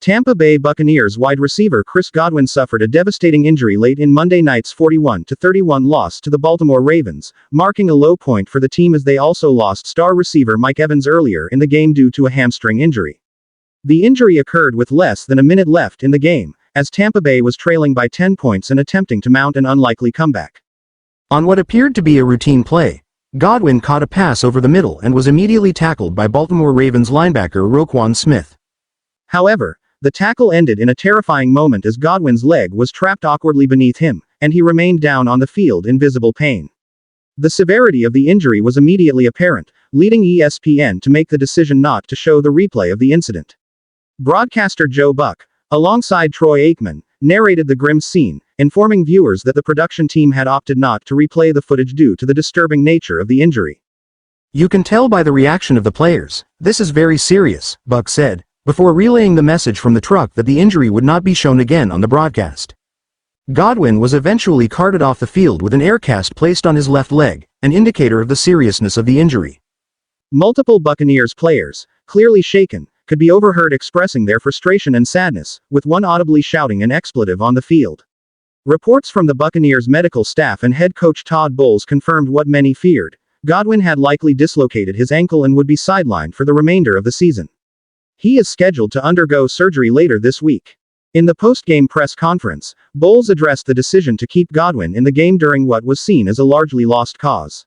Tampa Bay Buccaneers wide receiver Chris Godwin suffered a devastating injury late in Monday night's 41-31 loss to the Baltimore Ravens, marking a low point for the team as they also lost star receiver Mike Evans earlier in the game due to a hamstring injury. The injury occurred with less than a minute left in the game, as Tampa Bay was trailing by 10 points and attempting to mount an unlikely comeback. On what appeared to be a routine play, Godwin caught a pass over the middle and was immediately tackled by Baltimore Ravens linebacker Roquan Smith. However, the tackle ended in a terrifying moment as Godwin's leg was trapped awkwardly beneath him, and he remained down on the field in visible pain. The severity of the injury was immediately apparent, leading ESPN to make the decision not to show the replay of the incident. Broadcaster Joe Buck, alongside Troy Aikman, narrated the grim scene, informing viewers that the production team had opted not to replay the footage due to the disturbing nature of the injury. "You can tell by the reaction of the players, this is very serious," Buck said, before relaying the message from the truck that the injury would not be shown again on the broadcast. Godwin was eventually carted off the field with an air cast placed on his left leg, an indicator of the seriousness of the injury. Multiple Buccaneers players, clearly shaken, could be overheard expressing their frustration and sadness, with one audibly shouting an expletive on the field. Reports from the Buccaneers medical staff and head coach Todd Bowles confirmed what many feared: Godwin had likely dislocated his ankle and would be sidelined for the remainder of the season. He is scheduled to undergo surgery later this week. In the post-game press conference, Bowles addressed the decision to keep Godwin in the game during what was seen as a largely lost cause.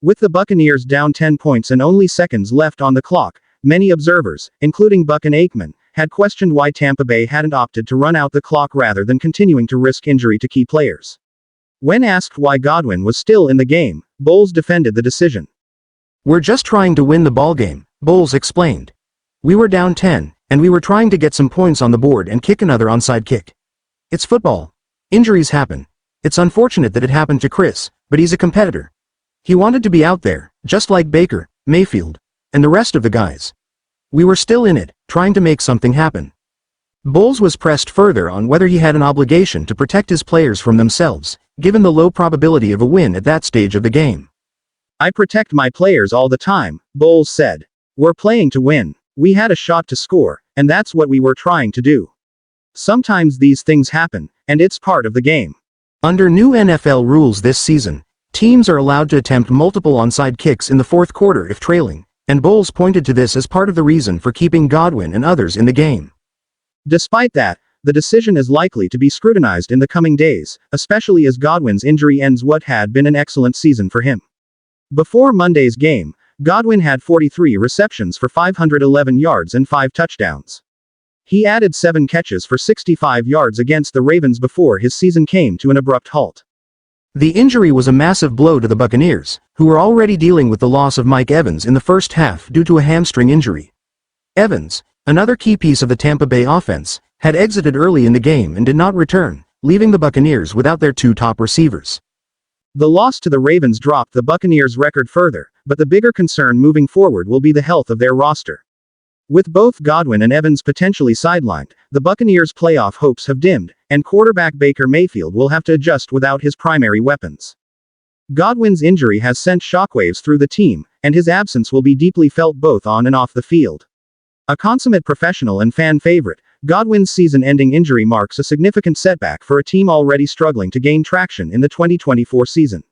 With the Buccaneers down 10 points and only seconds left on the clock, many observers, including Buck and Aikman, had questioned why Tampa Bay hadn't opted to run out the clock rather than continuing to risk injury to key players. When asked why Godwin was still in the game, Bowles defended the decision. "We're just trying to win the ballgame," Bowles explained. "We were down 10, and we were trying to get some points on the board and kick another onside kick. It's football. Injuries happen. It's unfortunate that it happened to Chris, but he's a competitor. He wanted to be out there, just like Baker, Mayfield, and the rest of the guys. We were still in it, trying to make something happen." Bowles was pressed further on whether he had an obligation to protect his players from themselves, given the low probability of a win at that stage of the game. "I protect my players all the time," Bowles said. "We're playing to win. We had a shot to score, and that's what we were trying to do. Sometimes these things happen, and it's part of the game." Under new NFL rules this season, teams are allowed to attempt multiple onside kicks in the fourth quarter if trailing, and Bowles pointed to this as part of the reason for keeping Godwin and others in the game. Despite that, the decision is likely to be scrutinized in the coming days, especially as Godwin's injury ends what had been an excellent season for him. Before Monday's game, Godwin had 43 receptions for 511 yards and 5 touchdowns. He added 7 catches for 65 yards against the Ravens before his season came to an abrupt halt. The injury was a massive blow to the Buccaneers, who were already dealing with the loss of Mike Evans in the first half due to a hamstring injury. Evans, another key piece of the Tampa Bay offense, had exited early in the game and did not return, leaving the Buccaneers without their 2 top receivers. The loss to the Ravens dropped the Buccaneers' record further, but the bigger concern moving forward will be the health of their roster. With both Godwin and Evans potentially sidelined, the Buccaneers' playoff hopes have dimmed, and quarterback Baker Mayfield will have to adjust without his primary weapons. Godwin's injury has sent shockwaves through the team, and his absence will be deeply felt both on and off the field. A consummate professional and fan favorite, Godwin's season-ending injury marks a significant setback for a team already struggling to gain traction in the 2024 season.